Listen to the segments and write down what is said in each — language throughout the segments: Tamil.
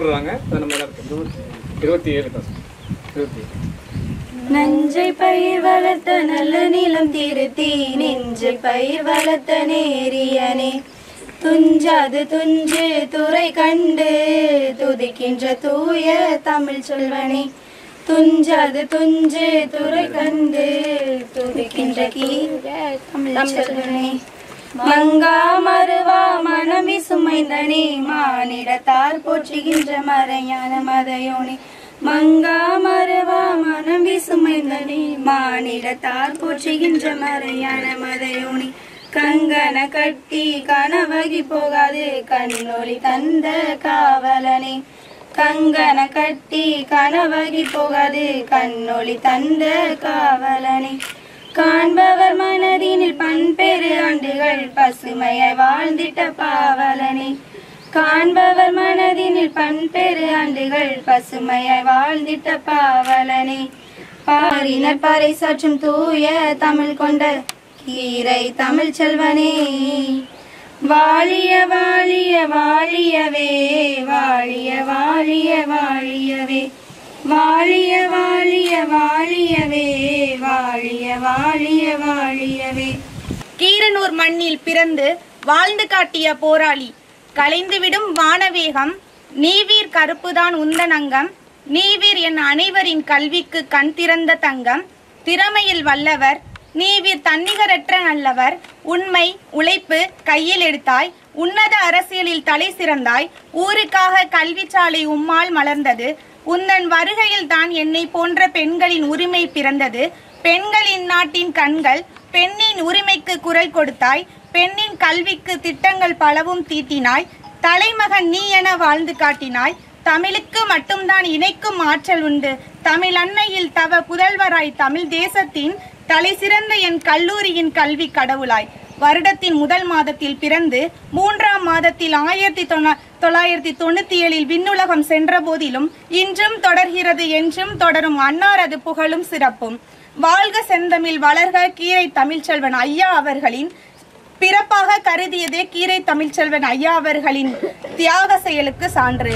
கூறுறாங்க. அந்த மாதிரி இருக்கு. 27 தான். 27. நஞ்சை பயிர் வளர்த்த நல்ல நிலம் திருத்தி நெஞ்சை பயிர் வளர்த்த நேரியனே துஞ்சாது துஞ்சு துறை கண்டு துதிக்கின்ற தூய தமிழ் சொல்வனே துஞ்சாது துஞ்சு துறை கண்டு துதிக்கின்ற தமிழ் சொல்வனே மங்கா மருவா மனமி சுமைந்தனே மானிடத்தார் போற்றுகின்ற மறையான மதையோனே மங்கா மருவா மனம் விசுமைந்தனே மானிடத்தார் போற்றுகின்ற மறையான மதையோனி கங்கன கட்டி கனவகி போகாது கண்ணொளி தந்த காவலனே கங்கன கட்டி கனவகி போகாது கண்ணொளி தந்த காவலனே காண்பவர் மனதினில் பண்பெரு ஆண்டுகள் பசுமையை வாழ்ந்திட்ட பாவலனே காண்பவர் மனதினில் பண்பெரு ஆண்டுகள் பசுமையாய் வாழ்ந்திட்ட பாவலனே பாரினர் பறை சாற்றும் தூய தமிழ் கொண்ட கீரை தமிழ் செல்வனே வாழிய வாழிய வாழியவே வாழிய வாழிய வாழியவே வாழிய வாழிய வாழியவே வாழிய வாழிய வாழியவே. கீரனூர் மண்ணில் பிறந்து வாழ்ந்து காட்டிய போராளி கலைந்துவிடும் வானவேகம் நீவீர் கருப்புதான் உந்தன் அங்கம் நீவீர் என் அனைவரின் கல்விக்கு கண் திறந்த தங்கம் திறமையில் வல்லவர் நீவீர் தன்னிகரற்ற நல்லவர் உண்மை உழைப்பு கையில் எடுத்தாய் உன்னத அரசியலில் தலை சிறந்தாய் ஊருக்காக கல்விச்சாலை உம்மால் மலர்ந்தது உந்தன் வருகையில் தான் என்னை போன்ற பெண்களின் உரிமை பிறந்தது பெண்களின் நாட்டின் கண்கள் பெண்ணின் உரிமைக்கு குரல் கொடுத்தாய் பெண்ணின் கல்விக்கு திட்டங்கள் பலவும் தீட்டினாய் தலைமகன் நீ என வாழ்ந்து காட்டினாய் தமிழுக்கு மட்டும்தான் இணைக்கும் ஆற்றல் உண்டு தமிழ் அன்னையில் தவ புதல்வராய் தமிழ் தேசத்தின் தலை சிறந்த என் கல்லூரியின் கல்வி கடவுளாய் வருடத்தின் முதல் மாதத்தில் பிறந்து 3ஆம் மாதத்தில் 1997 விண்ணுலகம் சென்ற போதிலும் இன்றும் தொடர்கிறது என்றும் தொடரும் அன்னாரது புகழும் சிறப்பும். வாழ்க செந்தமிழ் வளர்க கீரை தமிழ்ச்செல்வன் ஐயா அவர்களின் பிறப்பாக கருதியதே கீரை தமிழ்ச்செல்வன் ஐயா அவர்களின் தியாக செயலுக்கு சான்று.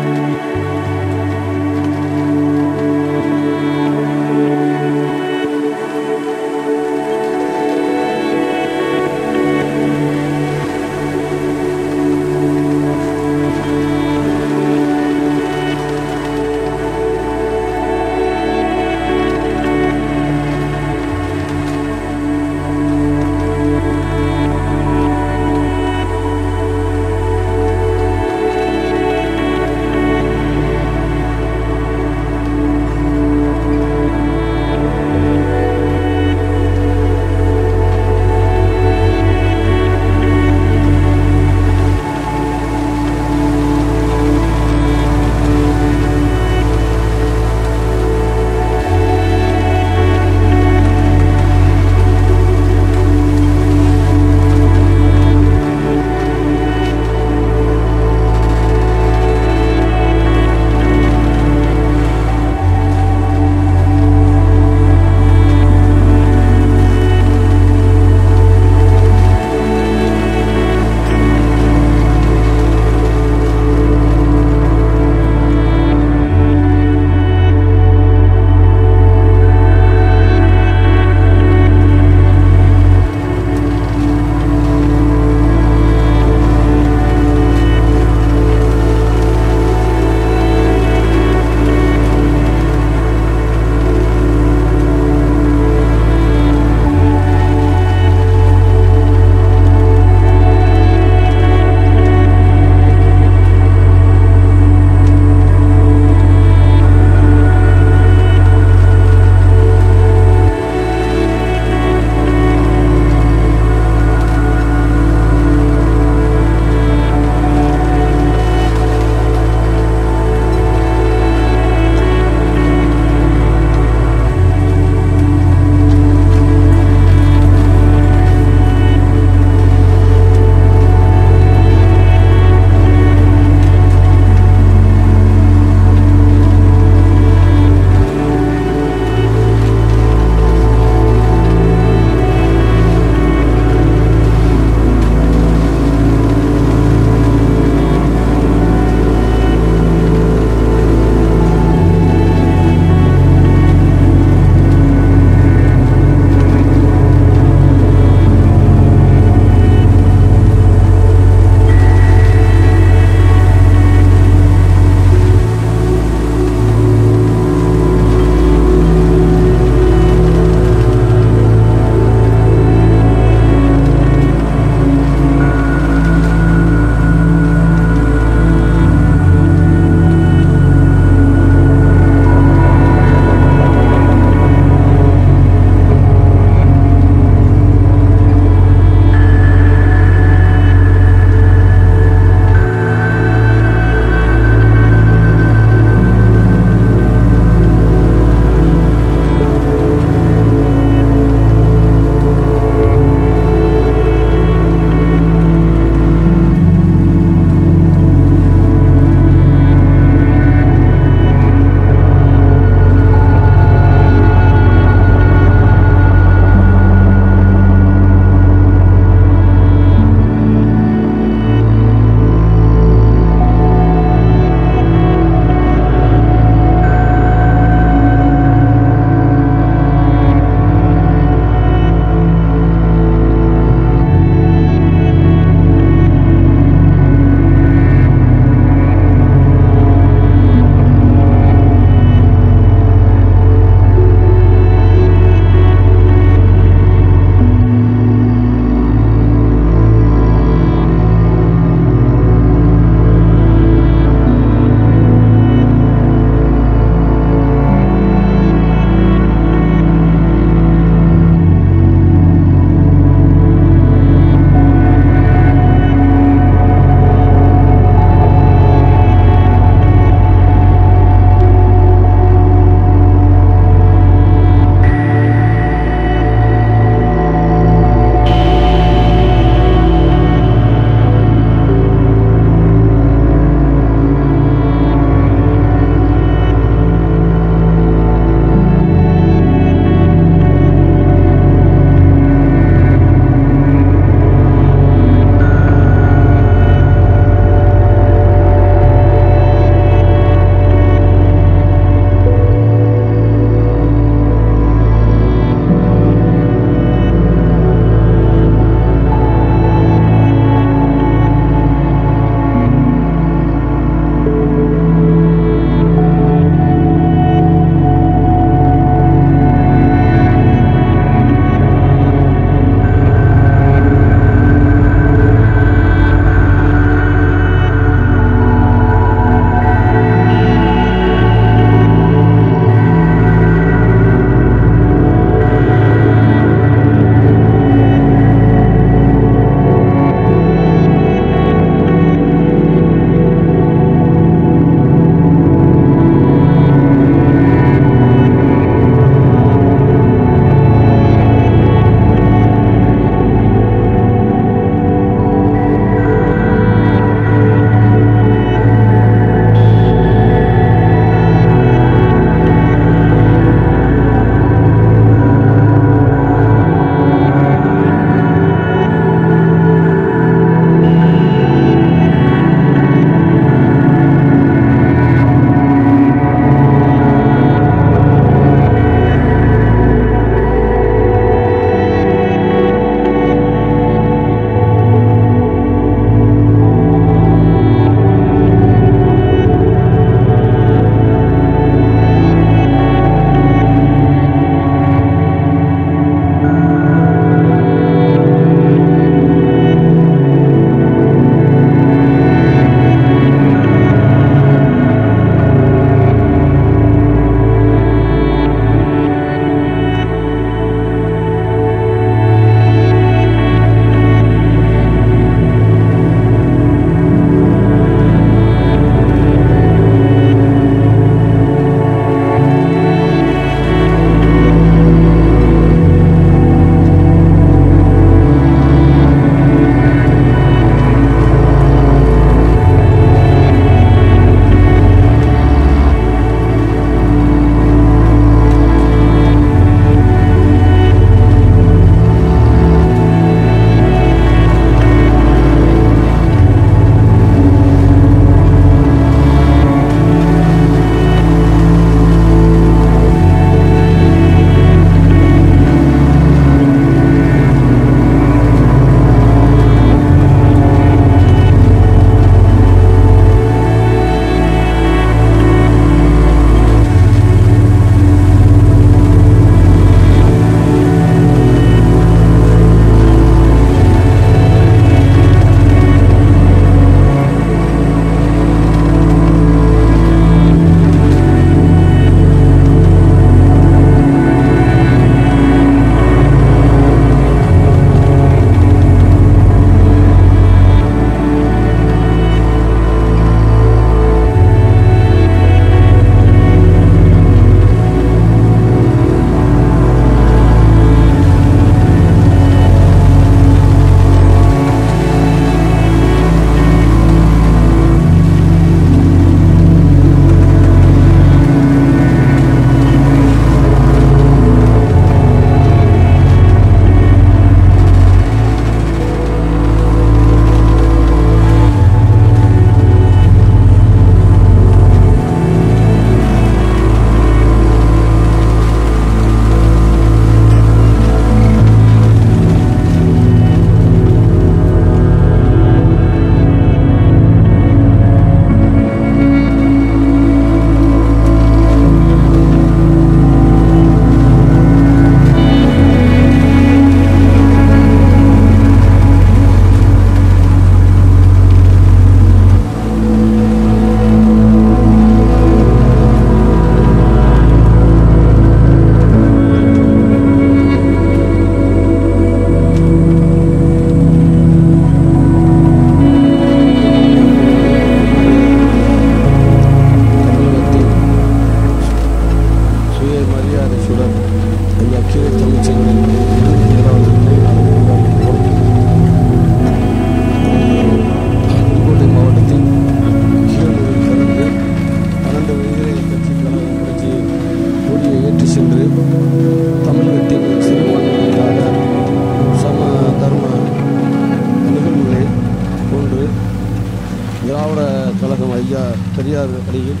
பெரியார் வழியில்,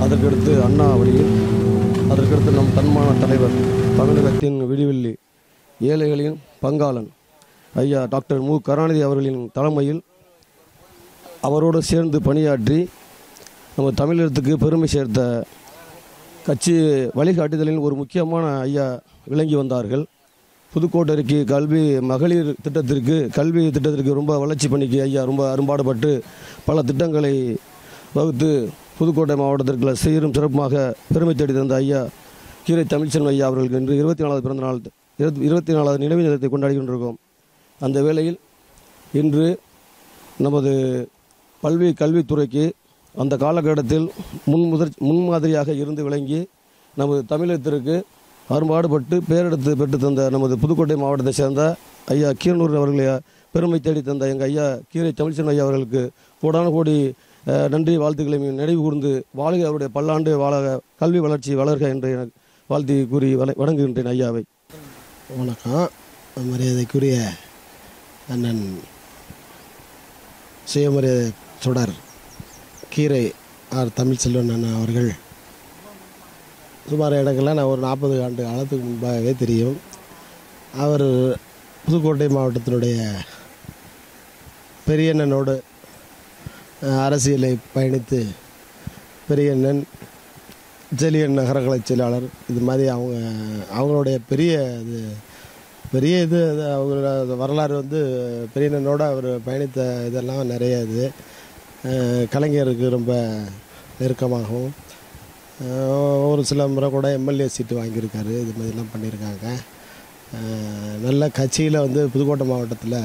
அதற்கடுத்து அண்ணா வழியில், அதற்கடுத்து நம் தன்மான தலைவர் தமிழகத்தின் விடிவெள்ளி ஏழைகளின் பங்காளன் ஐயா டாக்டர் மு கருணாநிதி அவர்களின் தலைமையில் அவரோடு சேர்ந்து பணியாற்றி நம்ம தமிழகத்துக்கு பெருமை சேர்த்த கட்சி வழிகாட்டுதலில் ஒரு முக்கியமான ஐயா விளங்கி வந்தார்கள். புதுக்கோட்டைக்கு மகளிர் கல்வி திட்டத்திற்கு ரொம்ப வளர்ச்சி பண்ணிக்கு ஐயா ரொம்ப அரும்பாடுபட்டு பல திட்டங்களை வகுத்து புதுக்கோட்டை மாவட்டத்திற்கு சீரும் சிறப்புமாக பெருமை தேடி தந்த ஐயா கீரை தமிழ்ச்செல்வன் ஐயா அவர்களுக்கு இன்று 24வது பிறந்த நாள் 24வது நினைவு தினத்தை கொண்டாடி கொண்டிருக்கோம். அந்த வேளையில் இன்று நமது கல்வித்துறைக்கு அந்த காலகட்டத்தில் முன்மாதிரியாக இருந்து விளங்கி நமது தமிழகத்திற்கு அரும்பாடுபட்டு பேரெடுத்து பெற்று தந்த நமது புதுக்கோட்டை மாவட்டத்தை சேர்ந்த ஐயா கீரனூர் அவர்களை பெருமை தேடி தந்த எங்கள் ஐயா கீரை தமிழ்ச்செல்வன் ஐயா அவர்களுக்கு கோடான கோடி நன்றி வாழ்த்துக்களை நினைவு கூர்ந்து வாழ்க, அவருடைய பல்லாண்டு வாழக, கல்வி வளர்ச்சி வளர்க என்று வாழ்த்தி கூறி வணங்குகின்றேன் ஐயாவை. வணக்கம். மரியாதைக்குரிய அண்ணன் சுயமரியாதை சுடர் கீரை தமிழ்ச்செல்வன் அண்ணன் அவர்கள் சுமார் எனக்கெல்லாம் நான் ஒரு 40 ஆண்டு காலத்துக்கு முன்பாகவே தெரியும். அவர் புதுக்கோட்டை மாவட்டத்தினுடைய பெரியண்ணனோடு அரசியலை பயணித்து பெரியண்ணன், ஜெலியன் நகரக்கலை செயலாளர், இது மாதிரி அவங்களுடைய பெரிய இது அவங்களோட வரலாறு பெரியண்ணனோட அவர் பயணித்த இதெல்லாம் நிறைய இது கலைஞருக்கு ரொம்ப நெருக்கமாகவும் ஒரு சில முறை கூட எம்எல்ஏ சீட்டு வாங்கியிருக்காரு. இது மாதிரிலாம் பண்ணியிருக்காங்க. நல்ல கட்சியில் புதுக்கோட்டை மாவட்டத்தில்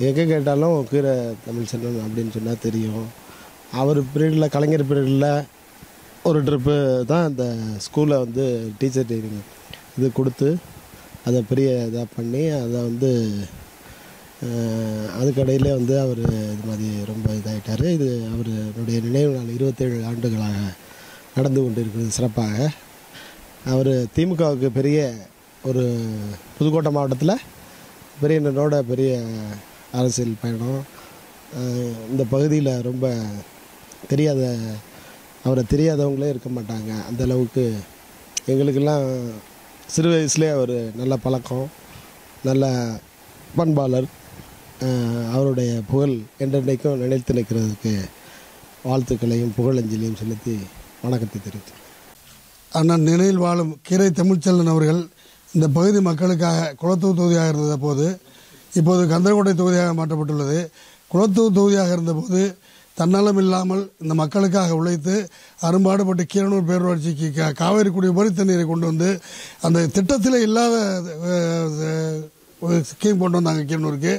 எங்கே கேட்டாலும் கீரை தமிழ்ச்செல்வன் அப்படின்னு சொன்னால் தெரியும். அவர் பீரியடில், கலைஞர் பீரியடில் ஒரு ட்ரிப்பு தான் அந்த ஸ்கூலை டீச்சர் ட்ரைனிங் இது கொடுத்து அதை பெரிய இதாக பண்ணி அதை அதுக்கடையிலே அவர் இது மாதிரி ரொம்ப இதாகிட்டார். இது அவருடைய நினைவு நாள் 27 ஆண்டுகளாக நடந்து கொண்டு இருக்கிறது சிறப்பாக. அவர் திமுகவுக்கு பெரிய ஒரு புதுக்கோட்டை மாவட்டத்தில் பெரியண்ணனோட பெரிய அரசியல் பயணம். இந்த பகுதியில் ரொம்ப அவரை தெரியாதவங்களே இருக்க மாட்டாங்க. அந்த அளவுக்கு எங்களுக்கெல்லாம் சிறு வயசுலேயே அவர் நல்ல பழக்கம், நல்ல பண்பாளர். அவருடைய புகழ் என்றென்றைக்கும் நினைத்து நிற்கிறதுக்கு வாழ்த்துக்களையும் புகழஞ்சலியும் செலுத்தி வணக்கத்தை தெரிவித்தார். அண்ணன் நினைவில் வாழும் கீரை தமிழ்ச்செல்வன் அவர்கள் இந்த பகுதி மக்களுக்காக குளத்தூர் தொகுதியாக இருந்த போது இப்போது கந்தரக்கோட்டை தொகுதியாக மாற்றப்பட்டுள்ளது. குளத்தூர் தொகுதியாக இருந்தபோது தன்னலம் இல்லாமல் இந்த மக்களுக்காக உழைத்து அரும்பாடுபட்டு கீரனூர் பேரூராட்சிக்கு காவேரி குடி உபரி தண்ணீரை கொண்டு அந்த திட்டத்தில் இல்லாத ஸ்கீம் கொண்டு வந்தாங்க. கீரனூருக்கு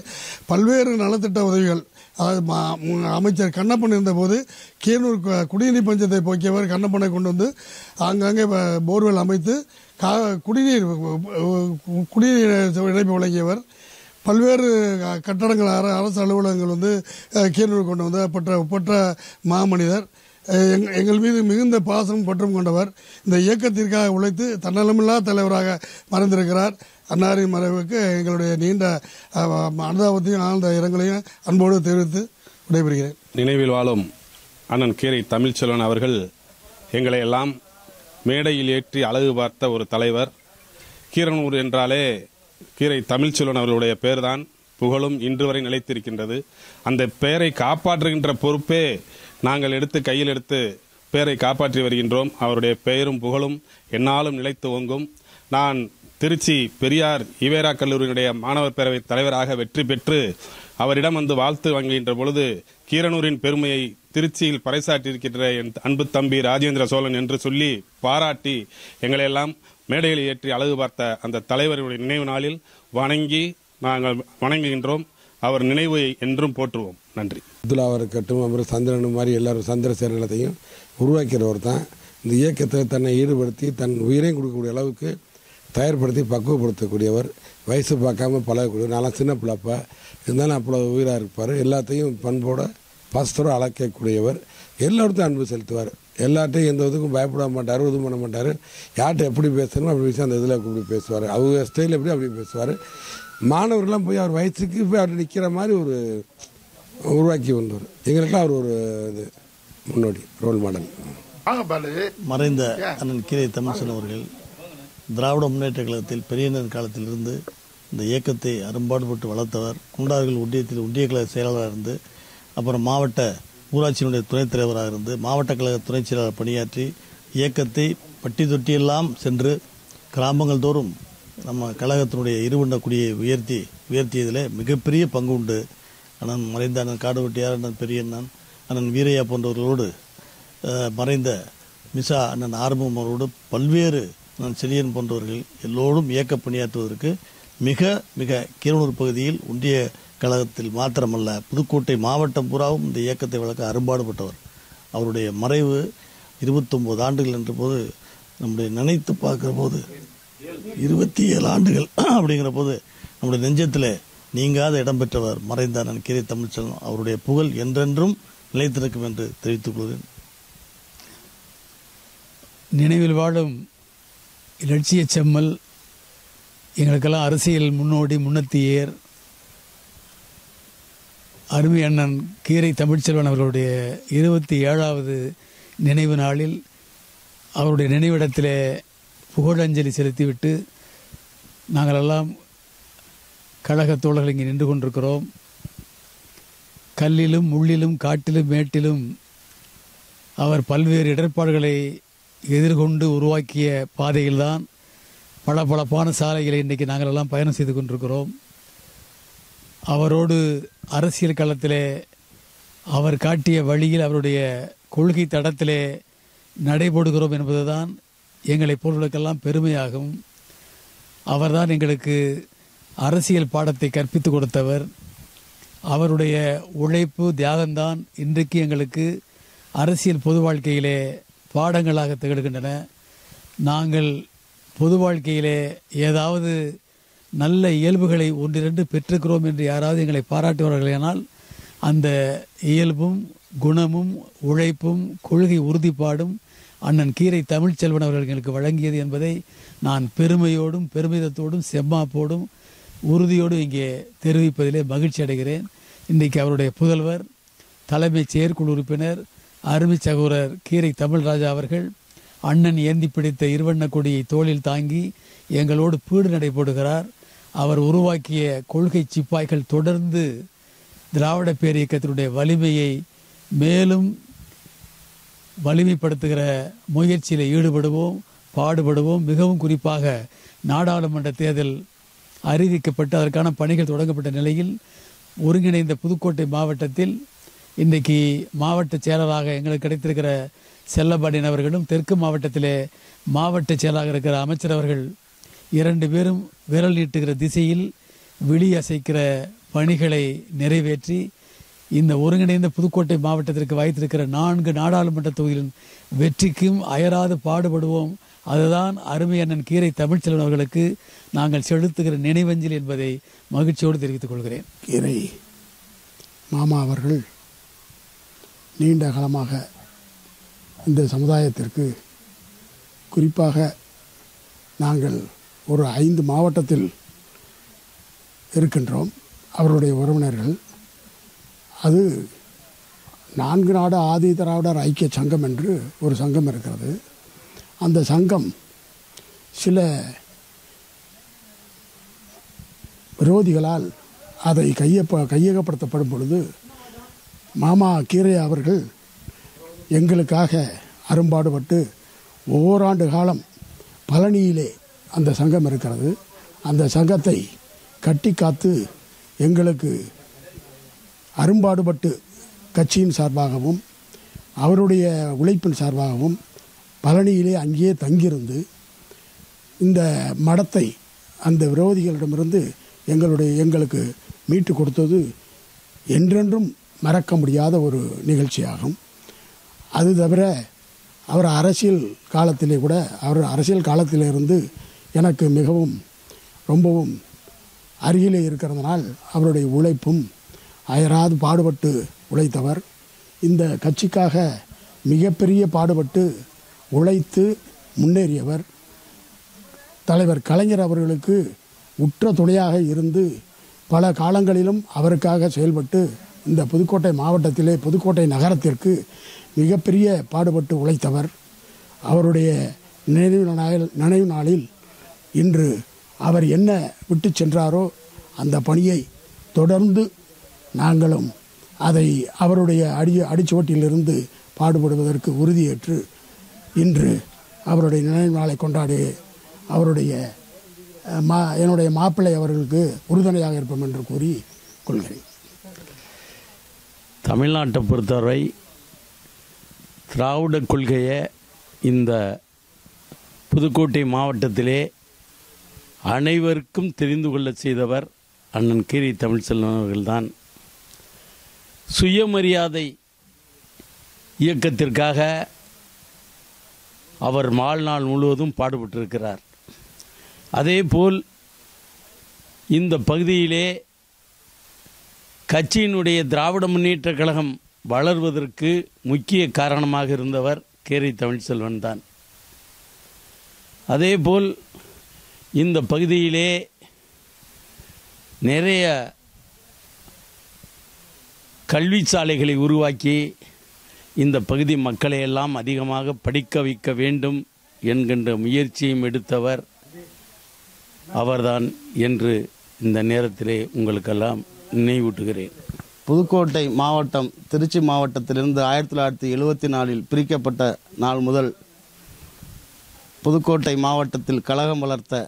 பல்வேறு நலத்திட்ட உதவிகள், அதாவது அமைச்சர் கண்ணப்பன் இருந்தபோது கீரனூர் குடிநீர் பஞ்சத்தை போக்கியவர் கண்ணப்பனை கொண்டு ஆங்காங்கே போர்வெல் அமைத்து குடிநீர் இணைப்பு வழங்கியவர். பல்வேறு கட்டடங்கள், அரசு அலுவலகங்கள் கீரனூர் கொண்டு ஒப்பற்ற மாமனிதர். எங்கள் மீது மிகுந்த பாசம் பற்றும் கொண்டவர். இந்த இயக்கத்திற்காக உழைத்து தன்னலமில்லா தலைவராக மறைந்திருக்கிறார். அன்னாரின் மறைவுக்கு எங்களுடைய நீண்ட அனுதாபத்தையும் ஆழ்ந்த இரங்கலையும் அன்போடு தெரிவித்து விடைபெறுகிறேன். நினைவில் வாழும் அண்ணன் கீரை தமிழ்ச்செல்வன் அவர்கள் எங்களை எல்லாம் மேடையில் ஏற்றி அழகு பார்த்த ஒரு தலைவர். கீரனூர் என்றாலே கீரை தமிழ்ச்செல்வன் அவர்களுடைய பெயர்தான் புகழும் இன்று வரை நிலைத்திருக்கின்றது. அந்த பெயரை காப்பாற்றுகின்ற பொறுப்பே நாங்கள் கையில் எடுத்து பெயரை காப்பாற்றி வருகின்றோம். அவருடைய பெயரும் புகழும் என்னாலும் நிலைத்து ஓங்கும். நான் திருச்சி பெரியார் ஈவேரா கல்லூரியினுடைய மாணவர் பேரவை தலைவராக வெற்றி பெற்று அவரிடம் வாழ்த்து வாங்குகின்ற பொழுது கீரனூரின் பெருமையை திருச்சியில் பறைசாற்றியிருக்கின்ற என் அன்பு தம்பி ராஜேந்திர சோழன் என்று சொல்லி பாராட்டி எங்களை எல்லாம் மேடையில் ஏற்றி அழகு பார்த்த அந்த தலைவருடைய நினைவு நாளில் நாங்கள் வணங்குகின்றோம். அவர் நினைவை என்றும் போற்றுவோம். நன்றி. அப்துல்லாவை இருக்கட்டும், அப்புறம் சந்திரன் மாதிரி எல்லாரும் சந்திரசேகரத்தையும் உருவாக்கிறவர் தான். இந்த இயக்கத்தில் தன்னை ஈடுபடுத்தி தன் உயிரையும் கொடுக்கக்கூடிய அளவுக்கு தயார்படுத்தி பக்குவப்படுத்தக்கூடியவர். வயசு பார்க்காம பழகக்கூடியவர். நல்லா சின்ன பிள்ளைப்பா இருந்தாலும் அவ்வளோ உயிராக இருப்பார். எல்லாத்தையும் பண்போட பாசத்தோடு அழைக்கக்கூடியவர். எல்லாத்தையும் அன்பு செலுத்துவார். எல்லார்ட்டையும் எந்த இதுக்கும் பயப்பட மாட்டார், இதுவும் பண்ண மாட்டார். யார்கிட்ட எப்படி பேசணுமோ அப்படி பேசி அந்த இதில் கூப்பிட்டு பேசுவார். அவங்க ஸ்டைல் எப்படி அப்படி பேசுவார். மாணவர்கள்லாம் போய் அவர் வயசுக்கு போய் அவர் நிற்கிற மாதிரி ஒரு உருவாக்கி வந்தவர். எங்களுக்கெல்லாம் அவர் ஒரு இது முன்னோடி, ரோல் மாடல். மறைந்த அண்ணன் கீரை தமிழ்ச்செல்வன் அவர்கள் திராவிட முன்னேற்ற கழகத்தில் பெரியண்ணன் காலத்திலிருந்து இந்த இயக்கத்தை அரும்பாடுபட்டு வளர்த்தவர். குண்டார்கள் ஒன்றியத்தில் ஒன்றிய கழக செயலாளராக இருந்து, அப்புறம் மாவட்ட ஊராட்சியினுடைய துணைத் தலைவராக இருந்து, மாவட்ட கழக துணைச் செயலாளர் பணியாற்றி இயக்கத்தை பட்டி தொட்டியெல்லாம் சென்று கிராமங்கள் தோறும் நம்ம கழகத்தினுடைய இருவண்ண கொடியை உயர்த்தியதில் மிகப்பெரிய பங்கு உண்டு. அண்ணன் மறைந்த அண்ணன் காடுவெட்டியார், அண்ணன் பெரியண்ணன், அண்ணன் வீரையா போன்றவர்களோடு மறைந்த மிசா அண்ணன் ஆரம்பம் அவரோடு பல்வேறு அண்ணன் செழியன் போன்றவர்கள் எல்லோரும் இயக்க பணியாற்றுவதற்கு மிக மிக கீரனூர் பகுதியில் ஒன்றிய கழகத்தில் மாத்திரமல்ல புதுக்கோட்டை மாவட்டம் பூராவும் இந்த இயக்கத்தை வளர்க்க அரும்பாடுபட்டவர். அவருடைய மறைவு 29 ஆண்டுகள் என்ற போது நம்முடைய நினைத்து பார்க்கிற போது 27 ஆண்டுகள் அப்படிங்கிற போது நம்முடைய நெஞ்சத்தில் நீங்காத இடம்பெற்றவர் மறைந்த அண்ணன் கீரை தமிழ்ச்செல்வன். அவருடைய புகழ் என்றென்றும் நிலைத்திருக்கும் என்று தெரிவித்துக் கொள்கிறேன். நினைவில் வாழும் இலட்சிய செம்மல், எங்களுக்கெல்லாம் அரசியல் முன்னோடி, முன்னத்தியர் அருமை அண்ணன் கீரை தமிழ்ச்செல்வன் அவர்களுடைய 27வது நினைவு நாளில் அவருடைய நினைவிடத்திலே புகழஞ்சலி செலுத்திவிட்டு நாங்களெல்லாம் கழக தோழர்கள் இங்கே நின்று கொண்டிருக்கிறோம். கல்லிலும் முள்ளிலும் காட்டிலும் மேட்டிலும் அவர் பல்வேறு இடர்பாடுகளை எதிர்கொண்டு உருவாக்கிய பாதையில்தான் பளபளப்பான சாலைகளை இன்றைக்கு நாங்கள் எல்லாம் பயணம் செய்து கொண்டிருக்கிறோம். அவரோடு அரசியல் களத்திலே அவர் காட்டிய வழியில் அவருடைய கொள்கை தடத்திலே நடைபோடுகிறோம் என்பதுதான் எங்களை போன்றவர்களுக்கெல்லாம் பெருமையாகும். அவர்தான் எங்களுக்கு அரசியல் பாடத்தை கற்பித்து கொடுத்தவர். அவருடைய உழைப்பு, தியாகம்தான் இன்றைக்கு எங்களுக்கு அரசியல் பொது வாழ்க்கையிலே பாடங்களாக திகழ்கின்றன. நாங்கள் பொது வாழ்க்கையிலே ஏதாவது நல்ல இயல்புகளை ஒன்றிரண்டு பெற்றிருக்கிறோம் என்று யாராவது எங்களை பாராட்டுவார்களானால் அந்த இயல்பும் குணமும் உழைப்பும் கொள்கை உறுதிப்பாடும் அண்ணன் கீரை தமிழ்ச்செல்வன் அவர்கள் எங்களுக்கு வழங்கியது என்பதை நான் பெருமையோடும் பெருமிதத்தோடும் செம்மாப்போடும் உறுதியோடும் இங்கே தெரிவிப்பதிலே மகிழ்ச்சி அடைகிறேன். இன்றைக்கு அவருடைய புதல்வர், தலைமை செயற்குழு உறுப்பினர் அருமை சகோதரர் கீரை தமிழ்ராஜா அவர்கள் அண்ணன் ஏந்தி பிடித்த இருவண்ண கொடியை தோளில் தாங்கி எங்களோடு பீடு நடை போடுகிறார். அவர் உருவாக்கிய கொள்கை சிப்பாய்கள் தொடர்ந்து திராவிட பேரியக்கத்தினுடைய வலிமையை மேலும் வலிமைப்படுத்துகிற முயற்சியில் ஈடுபடுவோம், பாடுபடுவோம். மிகவும் குறிப்பாக நாடாளுமன்ற தேர்தல் அறிவிக்கப்பட்டு அதற்கான பணிகள் தொடங்கப்பட்ட நிலையில் ஒருங்கிணைந்த புதுக்கோட்டை மாவட்டத்தில் இன்றைக்கு மாவட்ட செயலராக எங்களுக்கு கிடைத்திருக்கிற செல்லப்பாடியன் அவர்களும், தெற்கு மாவட்டத்திலே மாவட்ட செயலாளராக இருக்கிற அமைச்சர் அவர்கள் 2 பேரும் விரல் நீட்டுகிற திசையில் விழி அசைக்கிற பணிகளை நிறைவேற்றி இந்த ஒருங்கிணைந்த புதுக்கோட்டை மாவட்டத்திற்கு வாய்த்திருக்கிற 4 நாடாளுமன்ற தொகுதிகளின் வெற்றிக்கும் அயராது பாடுபடுவோம். அதுதான் அருமை அண்ணன் கீரை தமிழ்ச்செல்வன் அவர்களுக்கு நாங்கள் செலுத்துகிற நினைவஞ்சலி என்பதை மகிழ்ச்சியோடு தெரிவித்துக் கொள்கிறேன். கீரை மாமா அவர்கள் நீண்ட காலமாக இந்த சமுதாயத்திற்கு, குறிப்பாக நாங்கள் ஒரு 5 மாவட்டத்தில் இருக்கின்றோம், அவருடைய உறவினர்கள். அது 4 நாடு ஆதி திராவிடர் ஐக்கிய சங்கம் என்று ஒரு சங்கம் இருக்கிறது. அந்த சங்கம் சில விரோதிகளால் அதை கையகப்படுத்தப்படும் பொழுது மாமா கீரை அவர்கள் எங்களுக்காக அரும்பாடுபட்டு ஓராண்டு காலம் பழனியிலே அந்த சங்கம் இருக்கிறது, அந்த சங்கத்தை கட்டி காத்து எங்களுக்கு அரும்பாடுபட்டு கட்சியின் சார்பாகவும் அவருடைய உழைப்பின் சார்பாகவும் பழனியிலே அங்கேயே தங்கியிருந்து இந்த மடத்தை அந்த விரோதிகளிடமிருந்து எங்களுக்கு மீட்டு கொடுத்தது என்றென்றும் மறக்க முடியாத ஒரு நிகழ்ச்சியாகும். அது தவிர அவர் அரசியல் காலத்திலிருந்து எனக்கு மிகவும் ரொம்பவும் அருகிலே இருக்கிறதுனால் அவருடைய உழைப்பும் அயராது பாடுபட்டு உழைத்தவர். இந்த கட்சிக்காக மிகப்பெரிய பாடுபட்டு உழைத்து முன்னேறியவர். தலைவர் கலைஞர் அவர்களுக்கு உற்ற துணையாக இருந்து பல காலங்களிலும் அவருக்காக செயல்பட்டு இந்த புதுக்கோட்டை மாவட்டத்திலே, புதுக்கோட்டை நகரத்திற்கு மிகப்பெரிய பாடுபட்டு உழைத்தவர். அவருடைய நினைவு நாளில் இன்று அவர் என்ன விட்டு சென்றாரோ அந்த பணியை தொடர்ந்து நாங்களும் அதை அவருடைய அடிச்சுவட்டிலிருந்து பாடுபடுவதற்கு உறுதியேற்று இன்று அவருடைய நினைவு நாளை கொண்டாடி அவருடைய என்னுடைய மாப்பிள்ளை அவர்களுக்கு உறுதுணையாக இருப்போம் என்று கூறி கொள்கிறேன். தமிழ்நாட்டை பொறுத்தவரை திராவிட கொள்கையை இந்த புதுக்கோட்டை மாவட்டத்திலே அனைவருக்கும் தெரிந்து கொள்ள செய்தவர் அண்ணன் கீரை தமிழ்ச்செல்வன் அவர்கள்தான். சுயமரியாதை இயக்கத்திற்காக அவர் வாழ்நாள் முழுவதும் பாடுபட்டிருக்கிறார். அதேபோல் இந்த பகுதியிலே கட்சியினுடைய திராவிட முன்னேற்ற கழகம் வளர்வதற்கு முக்கிய காரணமாக இருந்தவர் கீரை தமிழ்ச்செல்வன் தான். அதேபோல் இந்த பகுதியிலே நிறைய கல்வி சாலைகளை உருவாக்கி இந்த பகுதி மக்களை எல்லாம் அதிகமாக படிக்க வைக்க வேண்டும் என்கின்ற முயற்சியும் எடுத்தவர் அவர்தான் என்று இந்த நேரத்திலே உங்களுக்கெல்லாம் நினைவூட்டுகிறேன். புதுக்கோட்டை மாவட்டம் திருச்சி மாவட்டத்திலிருந்து 1974 பிரிக்கப்பட்ட நாள் முதல் புதுக்கோட்டை மாவட்டத்தில் கழகம் வளர்த்த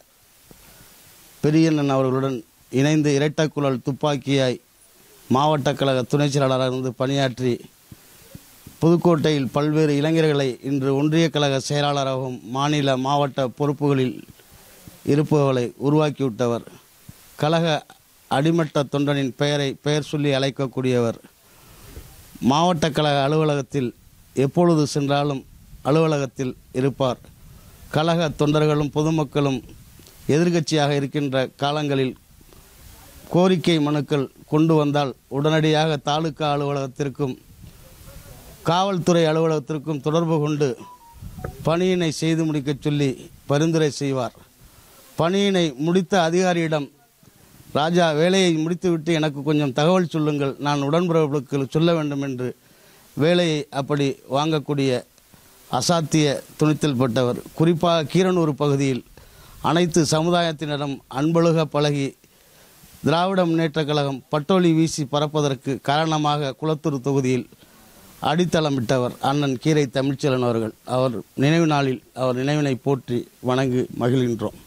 பெரியண்ணன் அவர்களுடன் இணைந்து இரட்டைக்குழல் துப்பாக்கியாய் மாவட்ட கழக துணைச் செயலாளராக இருந்து பணியாற்றி புதுக்கோட்டையில் பல்வேறு இளைஞர்களை இன்று ஒன்றிய கழக செயலாளராகவும் மாநில மாவட்ட பொறுப்புகளில் இருப்பவர்களை உருவாக்கிவிட்டவர். கழக அடிமட்ட தொண்டனின் பெயர் சொல்லி அழைக்கக்கூடியவர். மாவட்ட கழக அலுவலகத்தில் எப்பொழுது சென்றாலும் அலுவலகத்தில் இருப்பார். கழக தொண்டர்களும் பொதுமக்களும் எதிர்க்கட்சியாக இருக்கின்ற காலங்களில் கோரிக்கை மனுக்கள் கொண்டு வந்தால் உடனடியாக தாலுகா அலுவலகத்திற்கும் காவல்துறை அலுவலகத்திற்கும் தொடர்பு கொண்டு பணியினை செய்து முடிக்க சொல்லி பரிந்துரை செய்வார். பணியினை முடித்த அதிகாரியிடம், ராஜா வேலையை முடித்துவிட்டு எனக்கு கொஞ்சம் தகவல் சொல்லுங்கள், நான் உடன்பிறப்புகளுக்கு சொல்ல வேண்டும் என்று வேலையை அப்படி வாங்கக்கூடிய அசாத்திய துணித்தல் பட்டவர். குறிப்பாக கீரனூர் பகுதியில் அனைத்து சமுதாயத்தினரும் அன்பொழுக பழகி திராவிட முன்னேற்ற கழகம் பட்டோலி வீசி பறப்பதற்கு காரணமாக குளத்தூர் தொகுதியில் அடித்தளமிட்டவர் அண்ணன் கீரை தமிழ்ச்செல்வன் அவர்கள். அவர் நினைவு நாளில் அவர் நினைவினை போற்றி வணங்கி மகிழ்கின்றோம்.